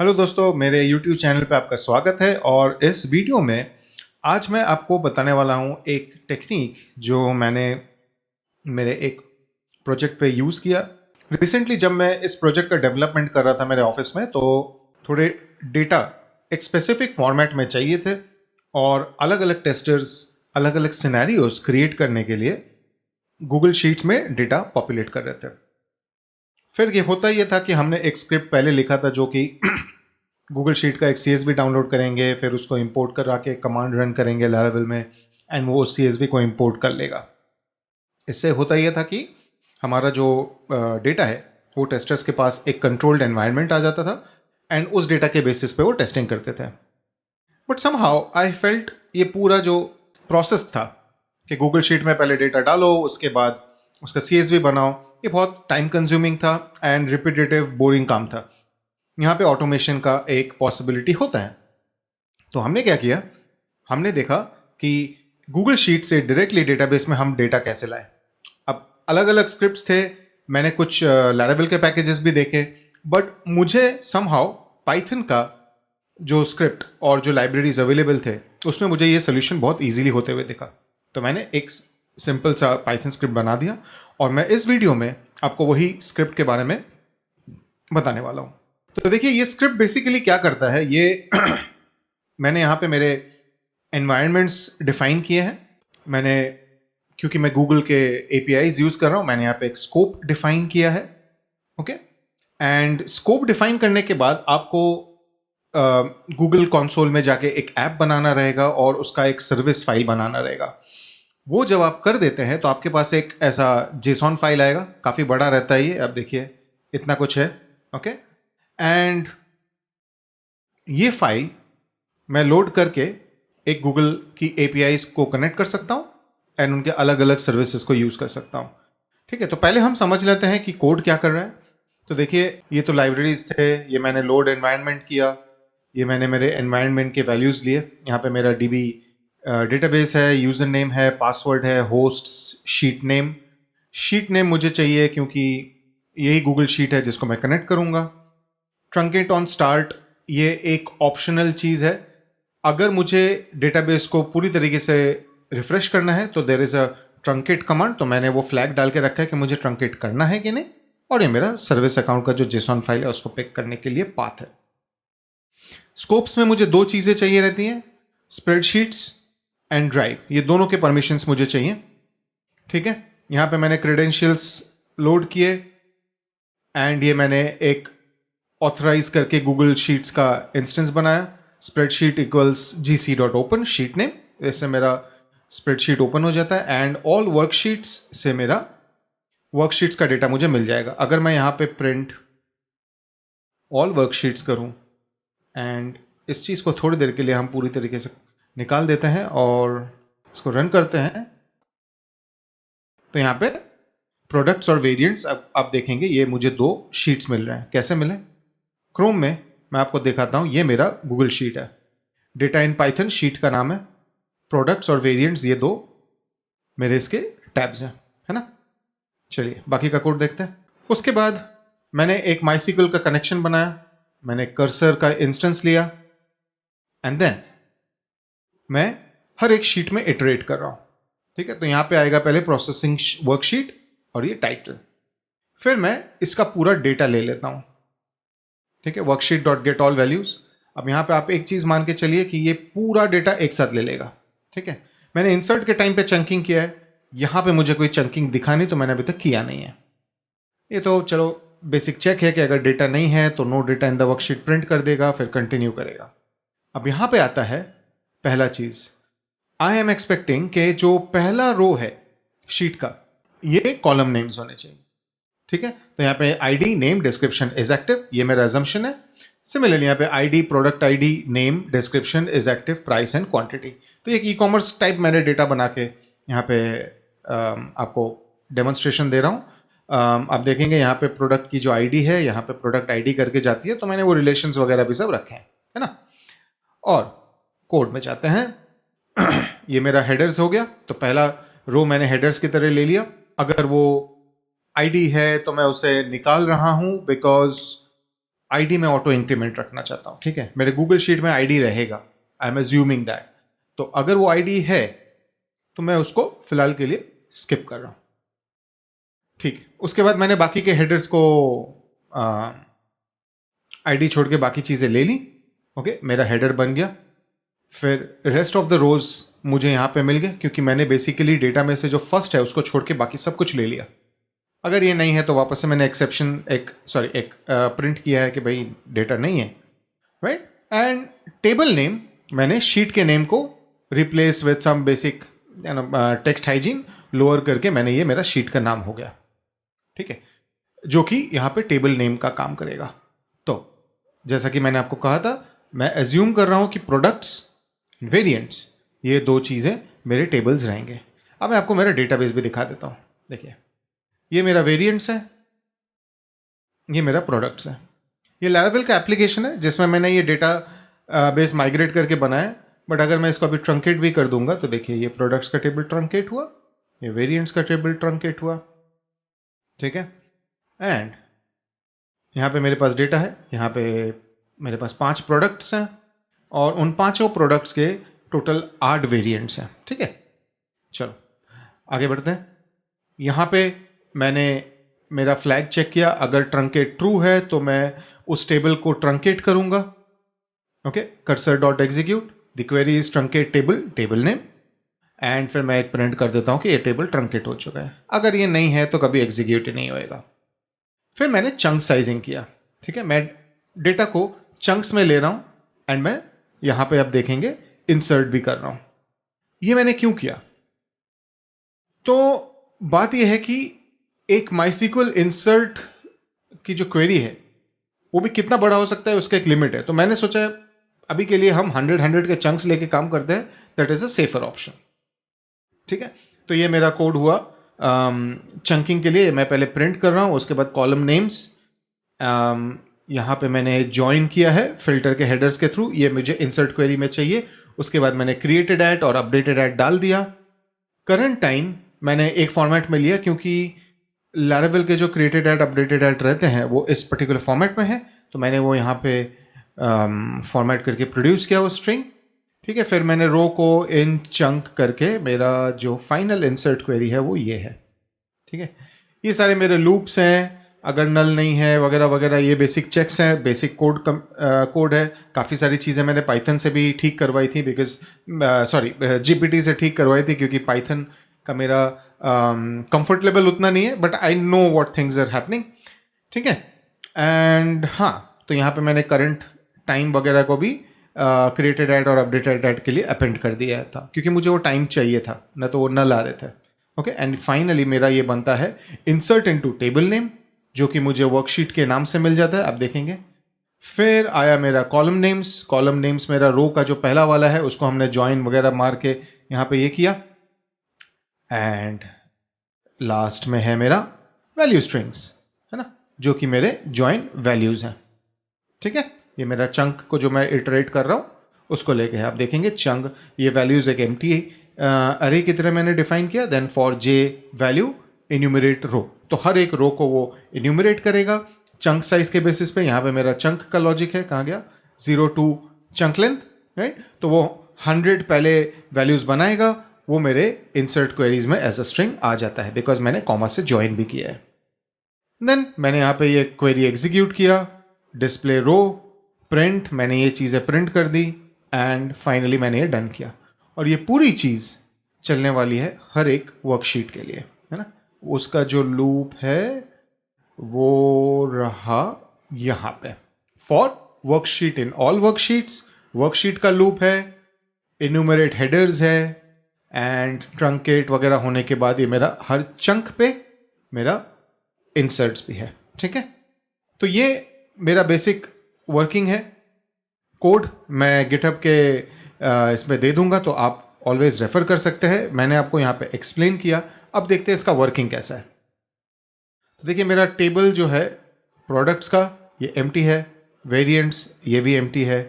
Hello दोस्तों, मेरे YouTube channel पे आपका स्वागत है। और इस वीडियो में आज मैं आपको बताने वाला हूँ एक टेक्निक जो मैंने मेरे एक प्रोजेक्ट पे यूज़ किया। रिसेंटली जब मैं इस प्रोजेक्ट का डेवलपमेंट कर रहा था मेरे ऑफिस में, तो थोड़े डेटा एक स्पेसिफिक फॉर्मेट में चाहिए थे और अलग अलग टेस्टर्स अलग अलग सिनेरियोज क्रिएट करने के लिए गूगल शीट्स में डेटा पॉपुलेट कर रहे थे। फिर ये होता ये था कि हमने एक स्क्रिप्ट पहले लिखा था जो कि गूगल शीट का एक CSV डाउनलोड करेंगे, फिर उसको इंपोर्ट करा के कमांड रन करेंगे लेवल में, एंड वो CSV को इंपोर्ट कर लेगा। इससे होता यह था कि हमारा जो डेटा है वो टेस्टर्स के पास एक कंट्रोल्ड एनवायरनमेंट आ जाता था एंड उस डेटा के बेसिस पे वो टेस्टिंग करते थे। बट समहाउ आई फेल्ट ये पूरा जो प्रोसेस था कि गूगल शीट में पहले डेटा डालो, उसके बाद उसका CSV बनाओ, ये बहुत टाइम कंज्यूमिंग था एंड रिपीटेटिव बोरिंग काम था। यहाँ पे ऑटोमेशन का एक पॉसिबिलिटी होता है। तो हमने क्या किया, हमने देखा कि गूगल शीट से डायरेक्टली डेटाबेस में हम डेटा कैसे लाएं। अब अलग अलग स्क्रिप्ट्स थे, मैंने कुछ लैरावेल के पैकेजेस भी देखे, बट मुझे समहाउ पाइथन का जो स्क्रिप्ट और जो लाइब्रेरीज अवेलेबल थे उसमें मुझे ये सोल्यूशन बहुत इजीली होते हुए दिखा। तो मैंने एक सिंपल सा पाइथन स्क्रिप्ट बना दिया और मैं इस वीडियो में आपको वही स्क्रिप्ट के बारे में बताने वाला हूँ। तो देखिए, ये स्क्रिप्ट बेसिकली क्या करता है, ये मैंने यहाँ पे मेरे एनवायरनमेंट्स डिफाइन किए हैं। मैंने, क्योंकि मैं गूगल के APIs यूज़ कर रहा हूँ, मैंने यहाँ पे एक स्कोप डिफाइन किया है। ओके, एंड स्कोप डिफाइन करने के बाद आपको गूगल कंसोल में जाके एक ऐप बनाना रहेगा और उसका एक सर्विस फाइल बनाना रहेगा। वो जब आप कर देते हैं तो आपके पास एक ऐसा JSON फाइल आएगा, काफ़ी बड़ा रहता है ये, आप देखिए इतना कुछ है। ओके, एंड ये फाइल मैं लोड करके एक गूगल की APIs को कनेक्ट कर सकता हूँ एंड उनके अलग अलग सर्विसेज को यूज़ कर सकता हूँ। ठीक है, तो पहले हम समझ लेते हैं कि कोड क्या कर रहा है। तो देखिए, ये तो लाइब्रेरीज थे, ये मैंने लोड एनवायरनमेंट किया, ये मैंने मेरे एनवायरनमेंट के वैल्यूज़ लिए। यहाँ पे मेरा DB डेटाबेस है, यूज़र नेम है, पासवर्ड है, होस्ट्स, शीट नेम मुझे चाहिए क्योंकि यही गूगल शीट है जिसको मैं कनेक्ट करूँगा। ट्रंकेट ऑन स्टार्ट, ये एक ऑप्शनल चीज़ है। अगर मुझे डेटाबेस को पूरी तरीके से रिफ्रेश करना है तो there is a truncate command, तो मैंने वो फ्लैग डाल के रखा है कि मुझे ट्रंकेट करना है कि नहीं, और ये मेरा सर्विस अकाउंट का जो JSON फाइल है उसको पिक करने के लिए पाथ है। स्कोप्स में मुझे दो चीज़ें चाहिए रहती हैं, स्प्रेडशीट्स एंड ड्राइव, ये दोनों के परमिशंस मुझे चाहिए। ठीक है, यहाँ पे मैंने क्रेडेंशियल्स लोड किए एंड ये मैंने एक ऑथराइज करके गूगल शीट्स का इंस्टेंस बनाया। Spreadsheet equals gc.open sheet name, इससे मेरा स्प्रेडशीट ओपन हो जाता है एंड ऑल वर्कशीट्स से मेरा वर्कशीट्स का डेटा मुझे मिल जाएगा। अगर मैं यहाँ पे प्रिंट ऑल वर्कशीट्स करूँ एंड इस चीज़ को थोड़ी देर के लिए हम पूरी तरीके से निकाल देते हैं और इसको रन करते हैं, तो यहाँ पे प्रोडक्ट्स और वेरिएंट्स अब आप देखेंगे ये मुझे दो शीट्स मिल रहे हैं। कैसे मिले? क्रोम में मैं आपको दिखाता हूँ, ये मेरा गूगल शीट है, डेटा इन पाइथन शीट का नाम है, प्रोडक्ट्स और वेरिएंट्स ये दो मेरे इसके टैब्स हैं, है ना। चलिए बाकी का कोड देखते हैं। उसके बाद मैंने एक MySQL का कनेक्शन बनाया, मैंने कर्सर का इंस्टेंस लिया एंड देन मैं हर एक शीट में इटरेट कर रहा हूँ। ठीक है, तो यहाँ पे आएगा पहले प्रोसेसिंग वर्कशीट और ये टाइटल, फिर मैं इसका पूरा डेटा ले लेता हूँ। ठीक है, worksheet dot get all values. अब यहाँ पे आप एक चीज़ मान के चलिए कि ये पूरा डेटा एक साथ ले लेगा। ठीक है, मैंने इंसर्ट के टाइम पे चंकिंग किया है, यहाँ पे मुझे कोई चंकिंग दिखा नहीं तो मैंने अभी तक किया नहीं है। ये तो चलो बेसिक चेक है कि अगर डेटा नहीं है तो no data in the worksheet print कर देगा, फिर कंटिन्यू करेगा। अब यहाँ पे आता है पहला चीज़, आई एम एक्सपेक्टिंग कि जो पहला रो है शीट का ये कॉलम नेम्स होने चाहिए। ठीक है, तो यहाँ पे ID name description is active, ये मेरा एजम्पशन है। सिमिलरली यहाँ पे ID product ID name description is active, price and quantity. तो एक ई-कॉमर्स टाइप मैंने डेटा बना के यहाँ पे आपको डेमोन्स्ट्रेशन दे रहा हूँ। आप देखेंगे यहाँ पे प्रोडक्ट की जो ID है, यहाँ पे प्रोडक्ट ID करके जाती है, तो मैंने वो रिलेशंस वगैरह भी सब रखे हैं, है ना। और कोड में जाते हैं। ये मेरा हेडर्स हो गया, तो पहला रो मैंने हेडर्स की तरह ले लिया। अगर वो ID है तो मैं उसे निकाल रहा हूं बिकॉज आईडी में ऑटो इंक्रीमेंट रखना चाहता हूँ, ठीक है। मेरे गूगल शीट में आईडी रहेगा, आई एम एज्यूमिंग दैट। तो अगर वो आईडी है तो मैं उसको फिलहाल के लिए स्किप कर रहा हूँ, ठीक है। उसके बाद मैंने बाकी के हेडर्स को आईडी छोड़ के बाकी चीज़ें ले ली, ओके, मेरा हेडर बन गया। फिर रेस्ट ऑफ द रोज मुझे यहाँ पे मिल गए, क्योंकि मैंने बेसिकली डेटा में से जो फर्स्ट है उसको छोड़ के बाकी सब कुछ ले लिया। अगर ये नहीं है तो वापस से मैंने एक्सेप्शन एक प्रिंट किया है कि भाई डेटा नहीं है, राइट। एंड टेबल नेम मैंने शीट के नेम को replace with some basic text hygiene lower करके मैंने ये मेरा शीट का नाम हो गया, ठीक है, जो कि यहाँ पे टेबल नेम का काम करेगा। तो जैसा कि मैंने आपको कहा था, मैं एज्यूम कर रहा हूँ कि प्रोडक्ट्स, वेरिएंट्स, ये दो चीज़ें मेरे टेबल्स रहेंगे। अब मैं आपको मेरा डेटाबेस भी दिखा देता हूँ। देखिए, ये मेरा वेरिएंट्स है, ये मेरा प्रोडक्ट्स है। ये लैरावेल का एप्लीकेशन है जिसमें मैंने ये डेटा बेस माइग्रेट करके बनाया। बट अगर मैं इसको अभी ट्रंकेट भी कर दूंगा तो देखिए, ये प्रोडक्ट्स का टेबल ट्रंकेट हुआ, ये वेरिएंट्स का टेबल ट्रंकेट हुआ, ठीक है। एंड यहाँ पे मेरे पास डेटा है, यहाँ पे मेरे पास 5 प्रोडक्ट्स हैं और उन 5 प्रोडक्ट्स के टोटल 8 वेरिएंट्स हैं, ठीक है। चलो आगे बढ़ते हैं। यहाँ पे मैंने मेरा फ्लैग चेक किया, अगर ट्रंकेट ट्रू है तो मैं उस टेबल को ट्रंकेट करूंगा, okay. Cursor dot execute the query is truncate table name, and फिर मैं एक प्रिंट कर देता हूँ कि ये टेबल ट्रंकेट हो चुका है। अगर ये नहीं है तो कभी एग्जीक्यूट ही नहीं होएगा। फिर मैंने चंक साइजिंग किया, ठीक है। मैं डेटा को चंक्स में ले रहा हूँ एंड मैं यहाँ पे आप देखेंगे इंसर्ट भी कर रहा हूँ। ये मैंने क्यों किया? तो बात यह है कि एक माइस्क्ल इंसर्ट की जो क्वेरी है वो भी कितना बड़ा हो सकता है, उसका एक लिमिट है। तो मैंने सोचा अभी के लिए हम 100 के चंक्स लेके काम करते हैं, that is a safer option, ठीक है। तो ये मेरा कोड हुआ चंकिंग के लिए। मैं पहले प्रिंट कर रहा हूँ, उसके बाद कॉलम नेम्स यहाँ पे मैंने ज्वाइन किया है फिल्टर के हेडर्स के थ्रू, ये मुझे इंसर्ट क्वेरी में चाहिए। उसके बाद मैंने क्रिएटेड एट और अपडेटेड एट डाल दिया। करंट टाइम मैंने एक फॉर्मेट में लिया क्योंकि लैरावेल के जो क्रिएटेड एट अपडेटेड एट रहते हैं वो इस पर्टिकुलर फॉर्मेट में है, तो मैंने वो यहाँ पे फॉर्मेट करके प्रोड्यूस किया वो स्ट्रिंग, ठीक है। फिर मैंने रो को इन चंक करके मेरा जो फाइनल इंसर्ट क्वेरी है वो ये है, ठीक है। ये सारे मेरे लूप्स हैं, अगर नल नहीं है वगैरह वगैरह, ये बेसिक चेक्स हैं, बेसिक कोड है। काफ़ी सारी चीज़ें मैंने पाइथन से भी ठीक करवाई थी, बिकॉज जीपीटी से ठीक करवाई थी, क्योंकि पाइथन का मेरा कंफर्ट लेवल उतना नहीं है, but I know what things are happening, ठीक है। एंड हाँ, तो यहाँ पे मैंने करंट टाइम वगैरह को भी क्रिएटेड एट और अपडेटेड एट के लिए अपेंड कर दिया था, क्योंकि मुझे वो टाइम चाहिए था, न तो वो नल आ रहे थे, ओके। एंड फाइनली मेरा ये बनता है इंसर्ट इनटू टेबल नेम, जो कि मुझे वर्कशीट के नाम से मिल जाता है, आप देखेंगे। फिर आया मेरा कॉलम नेम्स मेरा रो का जो पहला वाला है उसको हमने ज्वाइन वगैरह मार के यहाँ पे ये किया। एंड लास्ट में है मेरा वैल्यू स्ट्रिंग्स, है ना, जो कि मेरे ज्वाइन वैल्यूज हैं, ठीक है। ये मेरा चंक को जो मैं इटरेट कर रहा हूँ उसको लेके है, आप देखेंगे चंक, ये वैल्यूज एक एम्प्टी अरे की तरह मैंने डिफाइन किया। Then for j value enumerate row, तो हर एक रो को वो इन्यूमरेट करेगा चंक साइज के बेसिस पे। यहाँ पे मेरा चंक का लॉजिक है, कहाँ गया 0 to चंक लेंथ, राइट। तो वो 100 पहले वैल्यूज बनाएगा, वो मेरे इंसर्ट क्वेरीज में एज अ स्ट्रिंग आ जाता है, बिकॉज मैंने कॉमा से ज्वाइन भी किया है। देन मैंने यहाँ पे ये क्वेरी एग्जीक्यूट किया, डिस्प्ले रो, प्रिंट, मैंने ये चीज़ें प्रिंट कर दी, एंड फाइनली मैंने ये डन किया। और ये पूरी चीज़ चलने वाली है हर एक वर्कशीट के लिए, है ना। उसका जो लूप है वो रहा यहाँ पे, for worksheet in all worksheets, worksheet का लूप है, इन्यूमरेट हेडर्स है, एंड ट्रंकेट वगैरह होने के बाद ये मेरा हर चंक पे मेरा इंसर्ट्स भी है, ठीक है। तो ये मेरा बेसिक वर्किंग है। कोड मैं गिटहब के इसमें दे दूंगा, तो आप ऑलवेज रेफर कर सकते हैं। मैंने आपको यहाँ पे एक्सप्लेन किया। अब देखते हैं इसका वर्किंग कैसा है। तो देखिए, मेरा टेबल जो है प्रोडक्ट्स का ये एम्प्टी है, वेरिएंट्स ये भी एम्प्टी है,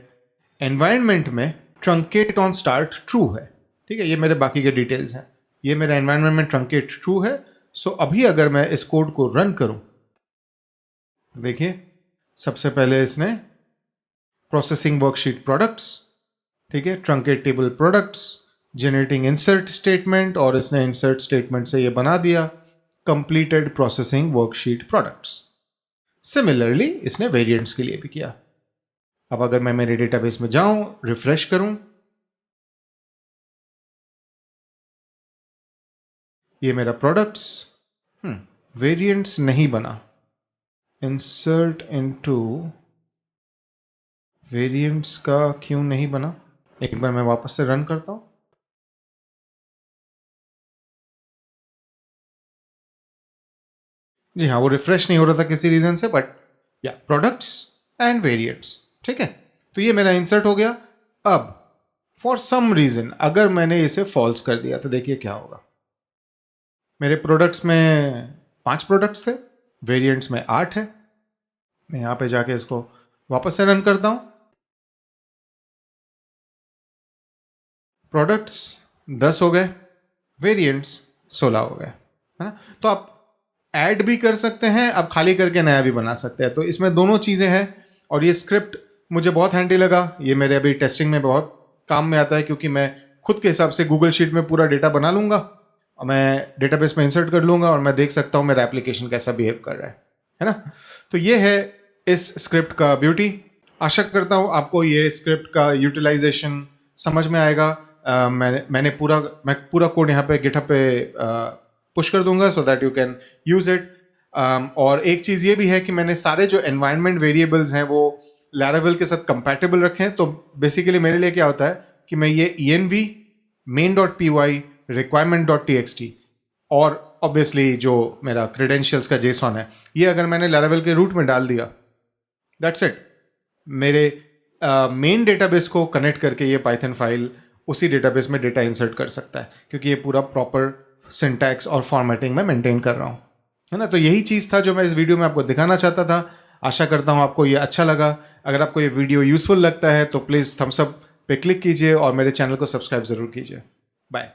एनवायरनमेंट में ट्रंकेट ऑन स्टार्ट ट्रू है, ठीक है। ये मेरे बाकी के डिटेल्स हैं, ये मेरा एनवायरनमेंट में ट्रंकेट ट्रू है। सो अभी अगर मैं इस कोड को रन करूं, देखिए सबसे पहले इसने प्रोसेसिंग वर्कशीट प्रोडक्ट्स, ठीक है, truncate table products, generating insert statement, और इसने इंसर्ट स्टेटमेंट से ये बना दिया completed processing worksheet products. Similarly इसने वेरिएंट्स के लिए भी किया। अब अगर मैं मेरे डेटाबेस में जाऊं, रिफ्रेश करूं, ये मेरा प्रोडक्ट्स, वेरिएंट्स नहीं बना। इंसर्ट इनटू वेरिएंट्स का क्यों नहीं बना? एक बार मैं वापस से रन करता हूं। जी हाँ, वो रिफ्रेश नहीं हो रहा था किसी रीजन से, बट या प्रोडक्ट्स एंड वेरिएंट्स, ठीक है। तो ये मेरा इंसर्ट हो गया। अब फॉर सम रीजन अगर मैंने इसे फॉल्स कर दिया तो देखिए क्या होगा। मेरे प्रोडक्ट्स में 5 प्रोडक्ट्स थे, वेरिएंट्स में 8 है। मैं यहां पे जाके इसको वापस से रन करता हूं। प्रोडक्ट्स 10 हो गए, वेरिएंट्स 16 हो गए, है ना। तो आप ऐड भी कर सकते हैं, अब खाली करके नया भी बना सकते हैं। तो इसमें दोनों चीज़ें हैं, और ये स्क्रिप्ट मुझे बहुत हैंडी लगा। ये मेरे अभी टेस्टिंग में बहुत काम में आता है, क्योंकि मैं खुद के हिसाब से गूगल शीट में पूरा डेटा बना लूँगा और मैं डेटाबेस में इंसर्ट कर लूँगा और मैं देख सकता हूँ मेरा एप्लीकेशन कैसा बिहेव कर रहा है ना। तो ये है इस स्क्रिप्ट का ब्यूटी। आशा करता हूँ आपको ये स्क्रिप्ट का यूटिलाइजेशन समझ में आएगा। मैं पूरा कोड यहाँ पे गिटहब पे पुश कर दूंगा so that you can use it. और एक चीज़ ये भी है कि मैंने सारे जो एनवायरनमेंट वेरिएबल्स हैं वो लैरावेल के साथ कंपैटिबल रखे हैं। तो बेसिकली मेरे लिए क्या होता है कि मैं ये env main.py requirement.txt और ऑब्वियसली जो मेरा क्रेडेंशियल्स का जेसॉन है, ये अगर मैंने लैरावेल के रूट में डाल दिया, दैट्स इट। मेरे मेन डेटाबेस को कनेक्ट करके ये पाइथन फाइल उसी डेटाबेस में डेटा इंसर्ट कर सकता है, क्योंकि ये पूरा प्रॉपर सिंटैक्स और फॉर्मेटिंग में मेंटेन कर रहा हूँ, है ना। तो यही चीज़ था जो मैं इस वीडियो में आपको दिखाना चाहता था। आशा करता हूँ आपको ये अच्छा लगा। अगर आपको ये वीडियो यूजफुल लगता है तो प्लीज़ थम्स अप पे क्लिक कीजिए और मेरे चैनल को सब्सक्राइब ज़रूर कीजिए। बाय।